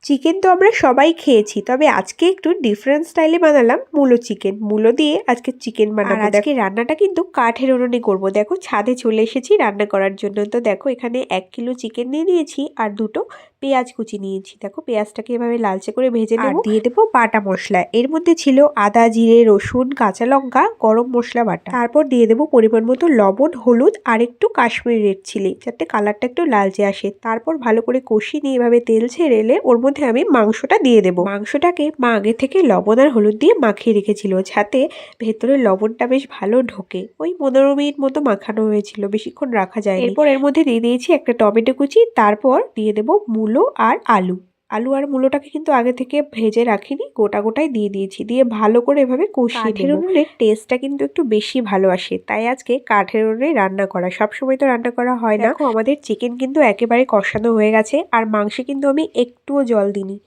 Chicken তো আমরা সবাই খেয়েছি, তবে আজকে একটু ডিফারেন্ট স্টাইলে বানালাম মূলো চিকেন। মূলো দিয়ে আজকে চিকেন বানাবো। আর আজকে রান্নাটা কিন্তু কাঠের উনুনে করবো। দেখো ছাদে চলে এসেছি রান্না করার জন্য। তো দেখো এখানে 1 কিলো চিকেন নিয়ে নিয়েছি আর 2টো পেঁয়াজ কুচি নিয়েছি। দেখো পেঁয়াজটাকে এভাবে লালচে করে ভেজে নেব। আর দিয়ে দেবো বাটা মশলা। এর মধ্যে ছিল আদা, জিরে, রসুন, কাঁচা লঙ্কা, গরম মশলা বাটা। তারপর দিয়ে দেবো পরিমাণ মতো লবণ, হলুদ আর একটু কাশ্মীরি রেড চিলি, যাতে কালারটা একটু লালচে আসে। তারপর ভালো করে কষিয়ে নিয়ে এভাবে তেল ছেড়ে এলে ওর মধ্যে আমি মাংসটা দিয়ে দেবো। মাংসটাকে মা আগে থেকে লবণ আর হলুদ দিয়ে মাখিয়ে রেখেছিল, যাতে ভেতরে লবণটা বেশ ভালো ঢোকে। ওই 15 মিনিট মতো মাখানো হয়েছিল, বেশিক্ষণ রাখা যায়। এরপর এর মধ্যে দিয়ে দিয়েছি একটা টমেটো কুচি। তারপর দিয়ে দেবো মূলো আর আলু। আলু আর মূলোটাকে কিন্তু আগে থেকে ভেজে রাখিনি, গোটা গোটাই দিয়ে দিয়েছি। দিয়ে ভালো করে এভাবে কষিয়ে নেব। কাঠের উনুনের টেস্টটা কিন্তু একটু বেশি ভালো আসে, তাই আজকে কাঠের উনুনে রান্না করা। সবসময় তো রান্না করা হয় না। দেখো আমাদের চিকেন কিন্তু একেবারে কষানো হয়ে গেছে, আর মাংসে কিন্তু আমি একটুও জল দিইনি।